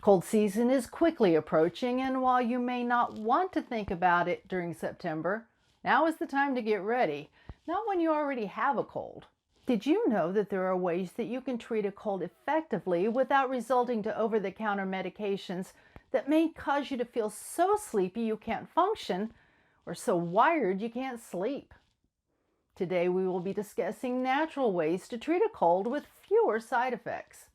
Cold season is quickly approaching, and while you may not want to think about it during September, now is the time to get ready, not when you already have a cold. Did you know that there are ways that you can treat a cold effectively without resulting to over-the-counter medications that may cause you to feel so sleepy you can't function or so wired you can't sleep? Today we will be discussing natural ways to treat a cold with fewer side effects.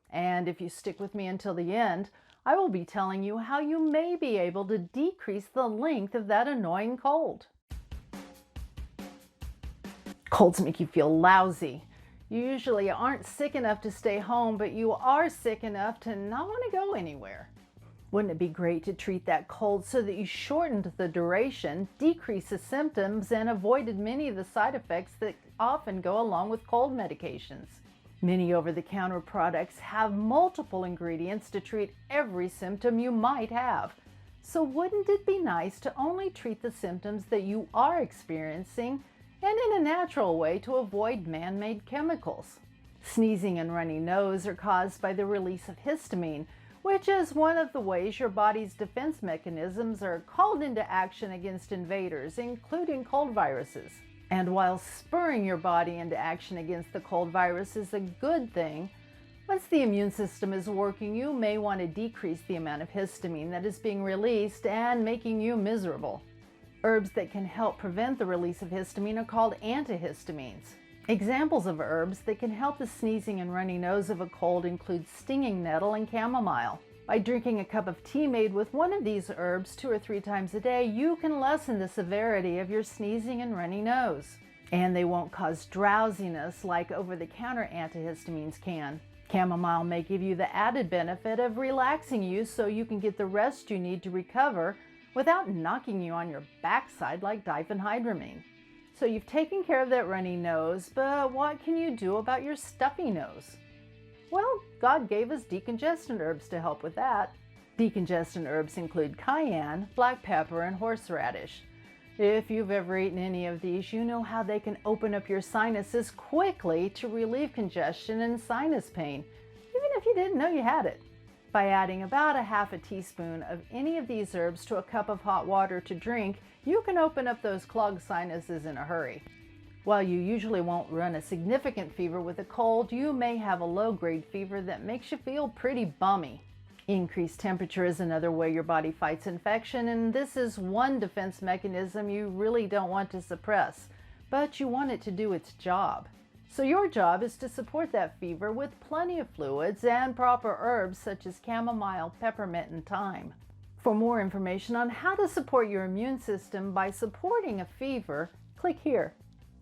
And if you stick with me until the end, I will be telling you how you may be able to decrease the length of that annoying cold. Colds make you feel lousy. You usually aren't sick enough to stay home, but you are sick enough to not want to go anywhere. Wouldn't it be great to treat that cold so that you shortened the duration, decreased the symptoms, and avoided many of the side effects that often go along with cold medications? Many over-the-counter products have multiple ingredients to treat every symptom you might have. So wouldn't it be nice to only treat the symptoms that you are experiencing and in a natural way to avoid man-made chemicals? Sneezing and runny nose are caused by the release of histamine, which is one of the ways your body's defense mechanisms are called into action against invaders, including cold viruses. And while spurring your body into action against the cold virus is a good thing, once the immune system is working, you may want to decrease the amount of histamine that is being released and making you miserable. Herbs that can help prevent the release of histamine are called antihistamines. Examples of herbs that can help the sneezing and runny nose of a cold include stinging nettle and chamomile. By drinking a cup of tea made with one of these herbs 2 or 3 times a day, you can lessen the severity of your sneezing and runny nose. And they won't cause drowsiness like over-the-counter antihistamines can. Chamomile may give you the added benefit of relaxing you so you can get the rest you need to recover without knocking you on your backside like diphenhydramine. So you've taken care of that runny nose, but what can you do about your stuffy nose? Well, God gave us decongestant herbs to help with that. Decongestant herbs include cayenne, black pepper, and horseradish. If you've ever eaten any of these, you know how they can open up your sinuses quickly to relieve congestion and sinus pain, even if you didn't know you had it. By adding about a half a teaspoon of any of these herbs to a cup of hot water to drink, you can open up those clogged sinuses in a hurry. While you usually won't run a significant fever with a cold, you may have a low-grade fever that makes you feel pretty bummy. Increased temperature is another way your body fights infection, and this is one defense mechanism you really don't want to suppress, but you want it to do its job. So your job is to support that fever with plenty of fluids and proper herbs such as chamomile, peppermint, and thyme. For more information on how to support your immune system by supporting a fever, click here.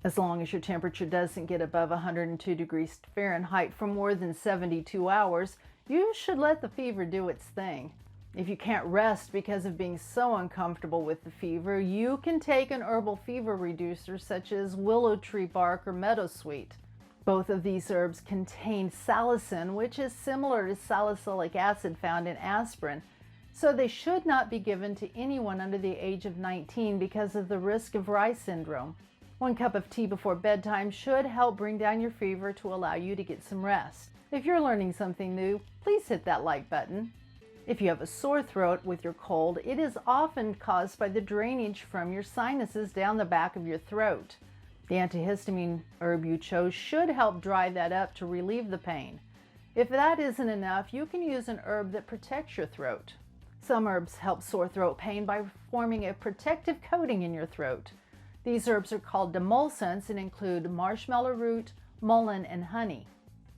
As long as your temperature doesn't get above 102 degrees Fahrenheit for more than 72 hours, you should let the fever do its thing. If you can't rest because of being so uncomfortable with the fever, you can take an herbal fever reducer such as willow tree bark or meadowsweet. Both of these herbs contain salicin, which is similar to salicylic acid found in aspirin, so they should not be given to anyone under the age of 19 because of the risk of Reye syndrome. 1 cup of tea before bedtime should help bring down your fever to allow you to get some rest. If you're learning something new, please hit that like button. If you have a sore throat with your cold, it is often caused by the drainage from your sinuses down the back of your throat. The antihistamine herb you chose should help dry that up to relieve the pain. If that isn't enough, you can use an herb that protects your throat. Some herbs help sore throat pain by forming a protective coating in your throat. These herbs are called demulcents and include marshmallow root, mullein, and honey.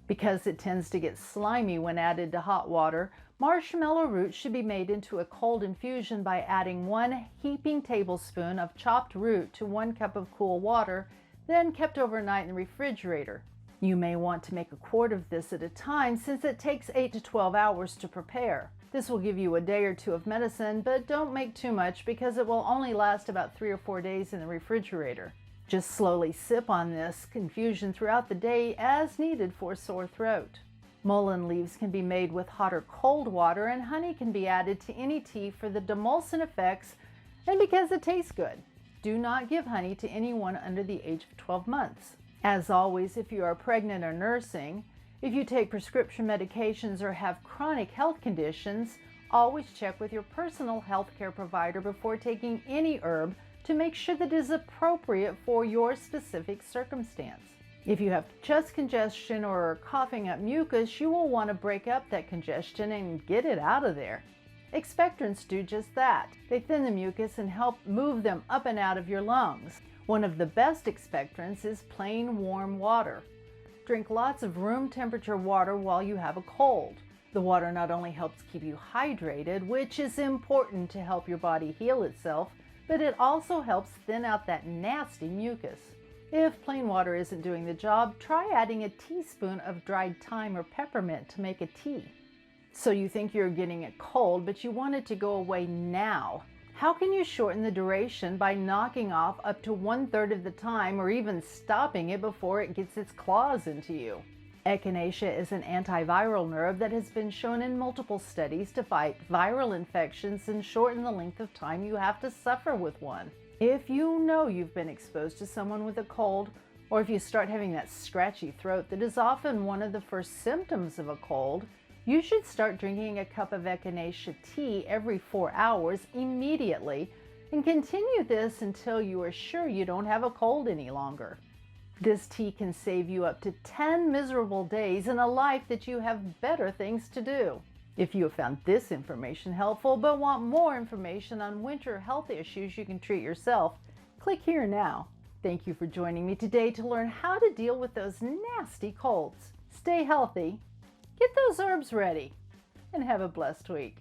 Because it tends to get slimy when added to hot water, marshmallow root should be made into a cold infusion by adding 1 heaping tablespoon of chopped root to 1 cup of cool water, then kept overnight in the refrigerator. You may want to make a quart of this at a time since it takes 8 to 12 hours to prepare. This will give you a day or 2 of medicine, but don't make too much because it will only last about 3 or 4 days in the refrigerator. Just slowly sip on this infusion throughout the day as needed for sore throat. Mullein leaves can be made with hot or cold water, and honey can be added to any tea for the demulcent effects and because it tastes good. Do not give honey to anyone under the age of 12 months. As always, if you are pregnant or nursing, If you take prescription medications or have chronic health conditions, always check with your personal health care provider before taking any herb to make sure that it is appropriate for your specific circumstance. If you have chest congestion or are coughing up mucus, you will want to break up that congestion and get it out of there. Expectorants do just that. They thin the mucus and help move them up and out of your lungs. One of the best expectorants is plain warm water. Drink lots of room temperature water while you have a cold. The water not only helps keep you hydrated, which is important to help your body heal itself, but it also helps thin out that nasty mucus. If plain water isn't doing the job, try adding a teaspoon of dried thyme or peppermint to make a tea. So you think you're getting a cold, but you want it to go away now. How can you shorten the duration by knocking off up to 1/3 of the time or even stopping it before it gets its claws into you? Echinacea is an antiviral nerve that has been shown in multiple studies to fight viral infections and shorten the length of time you have to suffer with one. If you know you've been exposed to someone with a cold, or if you start having that scratchy throat that is often one of the first symptoms of a cold, you should start drinking a cup of echinacea tea every 4 hours immediately and continue this until you are sure you don't have a cold any longer. This tea can save you up to 10 miserable days and a life that you have better things to do. If you have found this information helpful but want more information on winter health issues you can treat yourself, click here now. Thank you for joining me today to learn how to deal with those nasty colds. Stay healthy, get those herbs ready, and have a blessed week.